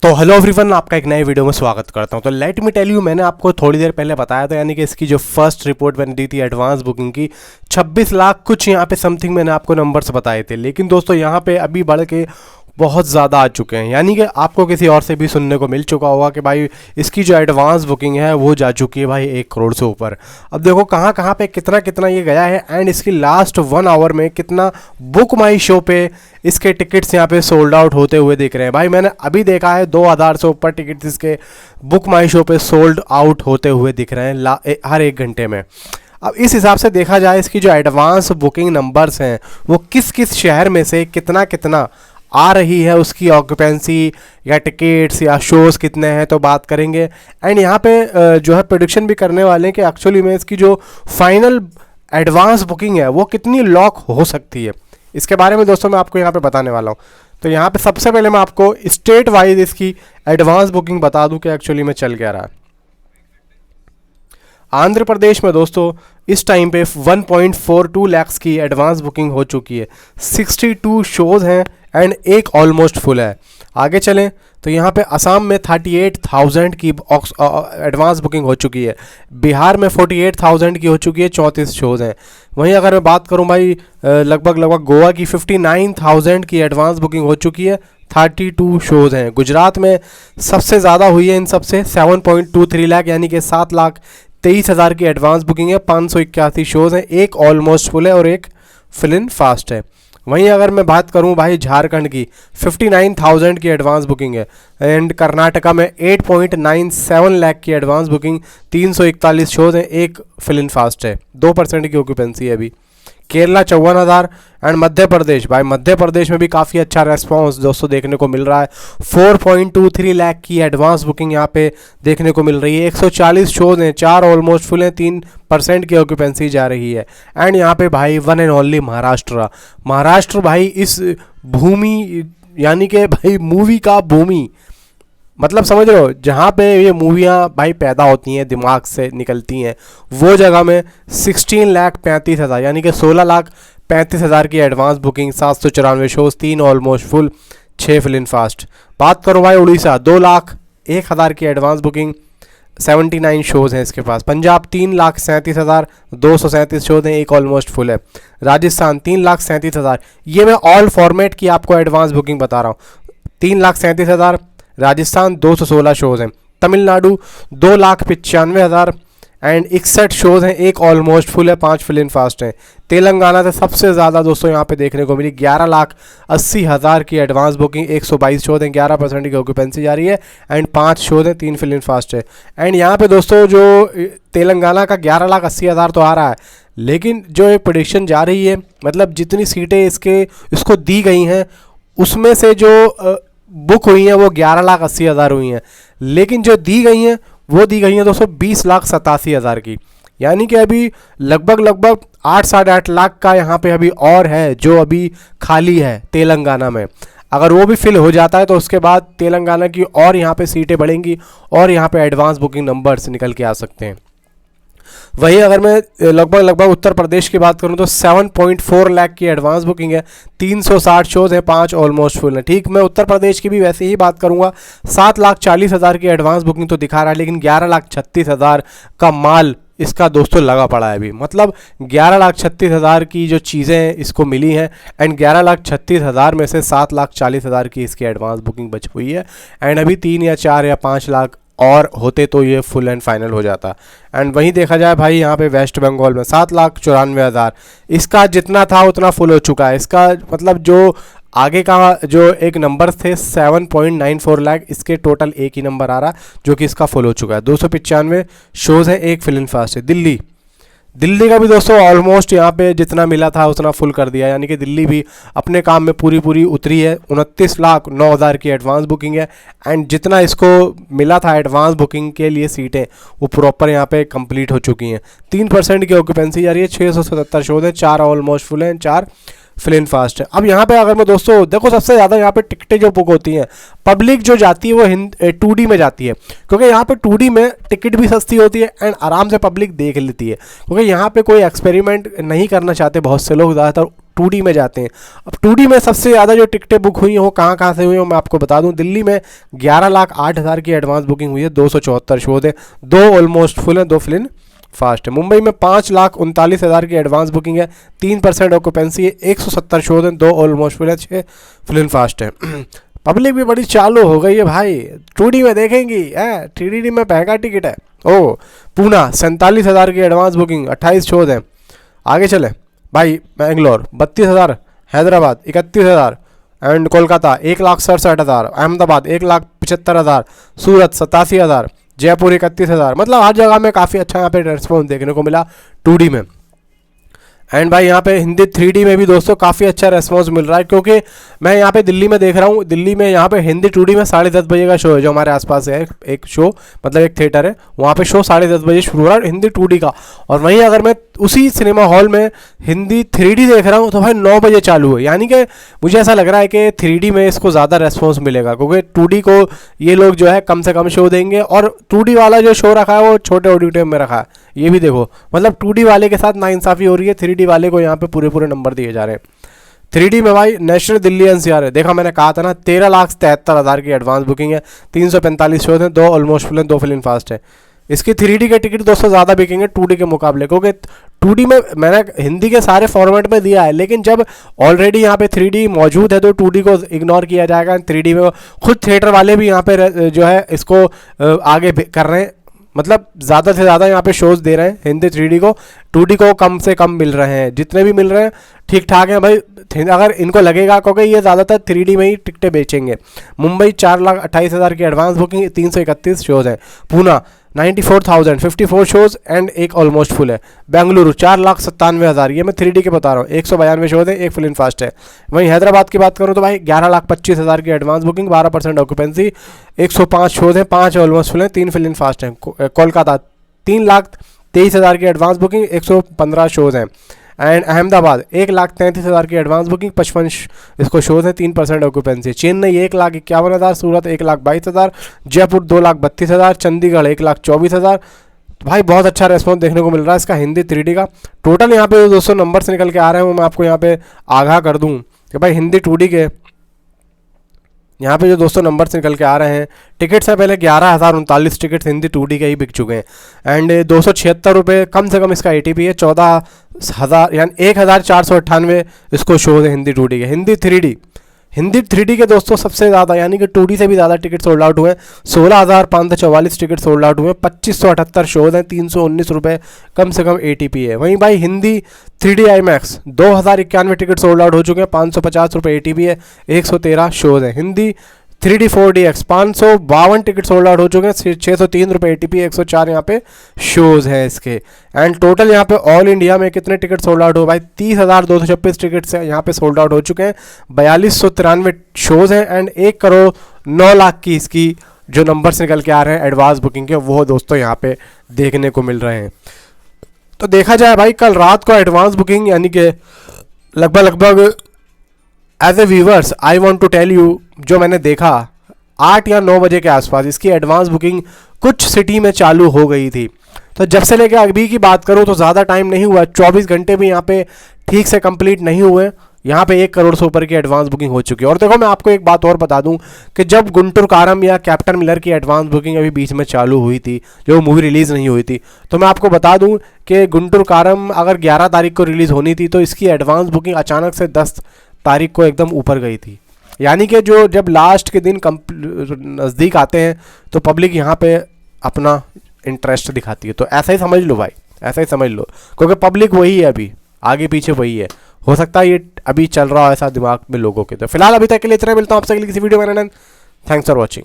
तो hello everyone, आपका एक नए वीडियो में स्वागत करता हूं। तो लेट मी टेल यू, मैंने आपको थोड़ी देर पहले बताया था, यानी कि इसकी जो फर्स्ट रिपोर्ट मैंने दी थी एडवांस बुकिंग की 26 लाख कुछ यहाँ पे समथिंग मैंने आपको नंबर्स बताए थे। लेकिन दोस्तों यहाँ पे अभी बढ़ के बहुत ज़्यादा आ चुके हैं, यानी कि आपको किसी और से भी सुनने को मिल चुका होगा कि भाई इसकी जो एडवांस बुकिंग है वो जा चुकी है भाई 1 करोड़ से ऊपर। अब देखो कहाँ कहाँ पे कितना कितना ये गया है, एंड इसकी लास्ट 1 आवर में कितना बुक माई शो पे इसके टिकट्स यहाँ पे सोल्ड आउट होते हुए दिख रहे हैं। भाई मैंने अभी देखा है 2000 से ऊपर टिकट्स इसके बुक माई शो पे सोल्ड आउट होते हुए दिख रहे हैं हर 1 घंटे में। अब इस हिसाब से देखा जाए, इसकी जो एडवांस बुकिंग नंबर्स हैं वो किस किस शहर में से कितना कितना आ रही है, उसकी ऑक्यूपेंसी या टिकट्स या शोज़ कितने हैं, तो बात करेंगे। एंड यहाँ पे जो है प्रेडिक्शन भी करने वाले हैं कि एक्चुअली में इसकी जो फाइनल एडवांस बुकिंग है वो कितनी लॉक हो सकती है। इसके बारे में दोस्तों मैं आपको यहाँ पे बताने वाला हूँ। तो यहाँ पे सबसे पहले मैं आपको स्टेट वाइज इसकी एडवांस बुकिंग बता दूँ कि एक्चुअली में चल क्या रहा है। आंध्र प्रदेश में दोस्तों इस टाइम पे 1.42 लाख की एडवांस बुकिंग हो चुकी है। 62 शोज़ हैं एंड एक ऑलमोस्ट फुल है। आगे चलें तो यहाँ पे असम में 38,000 की एडवांस बुकिंग हो चुकी है। बिहार में 48,000 की हो चुकी है, 34 शोज़ हैं। वहीं अगर मैं बात करूँ भाई लगभग गोवा की 59,000 की एडवांस बुकिंग हो चुकी है, 32 शोज़ हैं। गुजरात में सबसे ज़्यादा हुई है इन सबसे 7.23 लाख, यानी कि 7,23,000 की एडवांस बुकिंग है। 581 शोज़ हैं, एक ऑलमोस्ट फुल है और एक फिल इन फास्ट है। वहीं अगर मैं बात करूं भाई झारखंड की 59,000 की एडवांस बुकिंग है, एंड कर्नाटका में 8.97 लाख की एडवांस बुकिंग, 341 शोज़ हैं, एक फिल इन फास्ट है, 2% की ऑक्यूपेंसी है अभी। केरला 54,000 एंड मध्य प्रदेश, भाई मध्य प्रदेश में भी काफ़ी अच्छा रेस्पॉन्स दोस्तों देखने को मिल रहा है। 4.23 लाख की एडवांस बुकिंग यहाँ पे देखने को मिल रही है। 140 शोज़ हैं, 4 ऑलमोस्ट फुल हैं, 3% की ऑक्यूपेंसी जा रही है। एंड यहाँ पे भाई वन एंड ओनली महाराष्ट्र भाई इस भूमि, यानी कि भाई मूवी का भूमि, मतलब समझ रहे हो, जहाँ पे ये मूवियाँ भाई पैदा होती हैं, दिमाग से निकलती हैं, वो जगह में 16,35,000 यानी कि 16,35,000 की advance booking, 794 shows, 3 almost full, 6 fill in fast. बात करो भाई उड़ीसा, 2,01,000 की एडवांस बुकिंग, 79 शोज़ हैं इसके पास। पंजाब 3,37,000, 237 शोज़ हैं, एक ऑलमोस्ट फुल है। राजस्थान 3,37,000, ये मैं ऑल फॉर्मेट की आपको एडवांस बुकिंग बता रहा हूँ। 3,37,000 राजस्थान, 216 शोज़ हैं। तमिलनाडु 2,95,000 एंड 61 शोज़ हैं, एक ऑलमोस्ट फुल है, 5 फिल इन फास्ट हैं। तेलंगाना से सबसे ज़्यादा दोस्तों यहाँ पे देखने को मिली 11,80,000 की एडवांस बुकिंग, 122 शोज़ हैं, 11% की ऑक्यूपेंसी जा रही है, एंड 5 शोज़ हैं, 3 फिल इन फास्ट है। एंड यहाँ पे दोस्तों जो तेलंगाना का 11,80,000 तो आ रहा है, लेकिन जो एक प्रेडिक्शन जा रही है, मतलब जितनी सीटें इसको दी गई हैं उसमें से जो बुक हुई हैं वो 11,80,000 हुई हैं, लेकिन जो दी गई हैं वो दी गई हैं दोस्तों 20,87,000 की, यानी कि अभी लगभग 8 साढ़े 8 लाख का यहाँ पे अभी और है जो अभी खाली है तेलंगाना में। अगर वो भी फिल हो जाता है तो उसके बाद तेलंगाना की और यहाँ पे सीटें बढ़ेंगी और यहाँ पे एडवांस बुकिंग नंबर्स निकल के आ सकते हैं। वहीं अगर मैं लगभग उत्तर प्रदेश की बात करूं तो 7.4 लाख की एडवांस बुकिंग है, 360 शोज़ हैं, 5 ऑलमोस्ट फुल है। ठीक, मैं उत्तर प्रदेश की भी वैसे ही बात करूंगा। 7,40,000 की एडवांस बुकिंग तो दिखा रहा है, लेकिन 11,36,000 का माल इसका दोस्तों लगा पड़ा है अभी। मतलब 11,36,000 की जो चीज़ें इसको मिली हैं, एंड 11,36,000 में से 7,40,000 की इसकी एडवांस बुकिंग बच हुई है। एंड अभी 3 या 4 या 5 लाख और होते तो ये फुल एंड फाइनल हो जाता। एंड वहीं देखा जाए भाई यहाँ पे वेस्ट बंगाल में 7,94,000, इसका जितना था उतना फुल हो चुका है। इसका मतलब जो आगे का जो एक नंबर थे 7.94 लाख, इसके टोटल एक ही नंबर आ रहा जो कि इसका फुल हो चुका है। 295 शोज़ हैं, एक फिल इन फास्ट है। दिल्ली का भी दोस्तों ऑलमोस्ट यहाँ पे जितना मिला था उतना फुल कर दिया, यानी कि दिल्ली भी अपने काम में पूरी उतरी है। 29,09,000 की एडवांस बुकिंग है, एंड जितना इसको मिला था एडवांस बुकिंग के लिए सीटें वो प्रॉपर यहाँ पे कंप्लीट हो चुकी हैं। 3% की ऑक्यूपेंसी जा रही है, 677 शोज़ हैं, 4 ऑलमोस्ट फुल हैं, 4 फिल्म फास्ट है। अब यहाँ पे अगर मैं दोस्तों देखो, सबसे ज़्यादा यहाँ पे टिकटें जो बुक होती हैं, पब्लिक जो जाती है वो 2D में जाती है, क्योंकि यहाँ पे 2D में टिकट भी सस्ती होती है एंड आराम से पब्लिक देख लेती है, क्योंकि यहाँ पे कोई एक्सपेरिमेंट नहीं करना चाहते बहुत से लोग, ज़्यादातर 2D में जाते हैं। अब 2D में सबसे ज़्यादा जो टिकटें बुक हुई हैं वो कहाँ कहाँ से हुई हैं मैं आपको बता दूं। दिल्ली में 11,08,000 की एडवांस बुकिंग हुई है, 274 शोज हैं, 2 ऑलमोस्ट फुल हैं, 2 फिल्म फास्ट है। मुंबई में 5,39,000 की एडवांस बुकिंग है, 3% ऑक्यूपेंसी है, 170 शोज हैं, 2 ऑलमोस्ट फुल है, 6 फिल्म फास्ट है। पब्लिक भी बड़ी चालू हो गई है भाई, 2D में देखेंगी है, 3D में महंगा टिकट है। ओ पूना 47,000 की एडवांस बुकिंग, 28 शोज हैं। आगे चले भाई, बेंगलोर 32,000, हैदराबाद 31,000 एंड कोलकाता 1,67,000, अहमदाबाद 1,75,000, सूरत 87,000, जयपुर 31,000। मतलब हर जगह में काफ़ी अच्छा यहाँ पे रेस्पॉन्स देखने को मिला 2D में। एंड भाई यहाँ पे हिंदी 3D में भी दोस्तों काफ़ी अच्छा रेस्पॉन्स मिल रहा है, क्योंकि मैं यहाँ पे दिल्ली में देख रहा हूँ, दिल्ली में यहाँ पे हिंदी 2D में 10:30 बजे का शो है, जो हमारे आसपास है एक शो, मतलब एक थिएटर है, वहाँ पे शो 10:30 बजे शुरू हो रहा है हिंदी 2D का। और वहीं अगर मैं उसी सिनेमा हॉल में हिंदी 3D देख रहा हूँ तो भाई 9 बजे चालू है। यानी कि मुझे ऐसा लग रहा है कि 3D में इसको ज़्यादा रेस्पॉन्स मिलेगा, क्योंकि 2D को ये लोग जो है कम से कम शो देंगे, और 2D वाला जो शो रखा है वो छोटे ऑडिटोरियम में रखा है। ये भी देखो, मतलब 2D वाले के साथ नाइंसाफ़ी हो रही है, 3D वाले को यहाँ पे पूरे नंबर दिए जा रहे हैं। 3D में भाई नेशनल दिल्ली NCR है, देखा मैंने कहा था ना, 13,73,000 की एडवांस बुकिंग है, 345 शोज हैं, 2 ऑलमोस्ट फुल हैं, 2 फिल्म फास्ट है। इसकी 3D के टिकट दोस्तों ज़्यादा बिकेंगे 2D के मुकाबले, क्योंकि 2D में मैंने हिंदी के सारे फॉर्मेट में दिया है, लेकिन जब ऑलरेडी यहाँ पे 3D मौजूद है तो 2D को इग्नोर किया जाएगा। 3D में खुद थिएटर वाले भी यहाँ पे जो है इसको आगे कर रहे हैं, मतलब ज़्यादा से ज़्यादा यहाँ पे शोज़ दे रहे हैं हिंदी 3D को, 2D को कम से कम मिल रहे हैं, जितने भी मिल रहे हैं ठीक ठाक हैं भाई। अगर इनको लगेगा, क्योंकि ये ज़्यादातर 3D में ही टिकटें बेचेंगे। मुंबई 4,28,000 की एडवांस बुकिंग, 331 शोज़ हैं। पूना 94,000, 54 शोज़ एंड एक ऑलमोस्ट फुल है। बेंगलुरु 4,97,000, ये मैं 3D के बता रहा हूँ, 192 शोज़ हैं, एक फिल्म फास्ट है। वहीं हैदराबाद की बात करूँ तो भाई 11,25,000 की एडवांस बुकिंग, 12% ऑक्यूपेंसी, 105 शोज़ हैं, 5 ऑलमोस्ट फुल हैं, 3 फिल्म फास्ट हैं। कोलकाता 3,23,000 की एडवांस बुकिंग, 115 शोज़ हैं। एंड अहमदाबाद 1,33,000 की एडवांस बुकिंग, 55 इसको शोज़ है, 3% ऑक्यूपेंसी। चेन्नई 1,51,000, सूरत 1,22,000, जयपुर 2,32,000, चंडीगढ़ 1,24,000। भाई बहुत अच्छा रेस्पॉन्स देखने को मिल रहा है इसका हिंदी 3D का। टोटल यहाँ पे दोस्तों नंबर से निकल के आ रहे हैं, वो मैं आपको यहाँ पे आगाह कर दूँ कि भाई हिंदी 2D के यहाँ पे जो दोस्तों नंबर से निकल के आ रहे हैं, टिकट्स हैं पहले 11,039 टिकट्स हिंदी 2D के ही बिक चुके हैं। एंड 276 रुपये कम से कम इसका ATP है, 14,000 यानी 1,498 इसको शो है हिंदी 2D के। हिंदी 3D के दोस्तों सबसे ज़्यादा यानी कि 2D से भी ज़्यादा टिकट सोल्ड आउट हुए, 16,544 टिकट सोल्ड आउट हुए, 2,578 शोज हैं, 319 रुपये कम से कम ATP है। वहीं भाई Hindi 3D IMAX 2,091 ticket sold out हो चुके हैं, 550 रुपये ATP है, 113 शोज हैं। Hindi 3D 4DX 552 ticket sold out हो चुके हैं, 603 रुपये ATP, 104 यहाँ पे शोज़ हैं इसके। एंड टोटल यहाँ पे ऑल इंडिया में कितने टिकट सोल्ड आउट हो भाई, 30,226 टिकट से यहाँ पे सोल्ड आउट हो चुके हैं, 4,293 शोज़ हैं। एंड 1,09,00,000 की इसकी जो नंबर से निकल के आ रहे हैं एडवांस बुकिंग के, वो दोस्तों यहाँ पे देखने को मिल रहे हैं। तो देखा जाए भाई, कल रात को एडवांस बुकिंग यानी कि लगभग as a viewers I want to tell you, जो मैंने देखा 8 या 9 बजे के आसपास इसकी एडवांस बुकिंग कुछ सिटी में चालू हो गई थी। तो जब से लेकर अभी की बात करूं तो ज़्यादा टाइम नहीं हुआ, 24 घंटे भी यहाँ पे ठीक से कंप्लीट नहीं हुए, यहाँ पे 1 करोड़ से ऊपर की एडवांस बुकिंग हो चुकी है। और देखो मैं आपको एक बात और बता दूं कि जब गुंटूर कारम या कैप्टन मिलर की एडवांस बुकिंग अभी बीच में चालू हुई थी, जो मूवी रिलीज़ नहीं हुई थी, तो मैं आपको बता दूं कि गुंटूर कारम अगर 11 तारीख को रिलीज़ होनी थी तो इसकी एडवांस बुकिंग अचानक से 10 तारीख को एकदम ऊपर गई थी। यानी कि जो जब लास्ट के दिन नज़दीक आते हैं तो पब्लिक यहाँ पे अपना इंटरेस्ट दिखाती है। तो ऐसा ही समझ लो भाई, ऐसा ही समझ लो, क्योंकि पब्लिक वही है, अभी आगे पीछे वही है। हो सकता है ये अभी चल रहा हो ऐसा दिमाग में लोगों के। तो फिलहाल अभी तक के लिए इतना, मिलता हूँ आपसे किसी वीडियो में। Thanks for watching.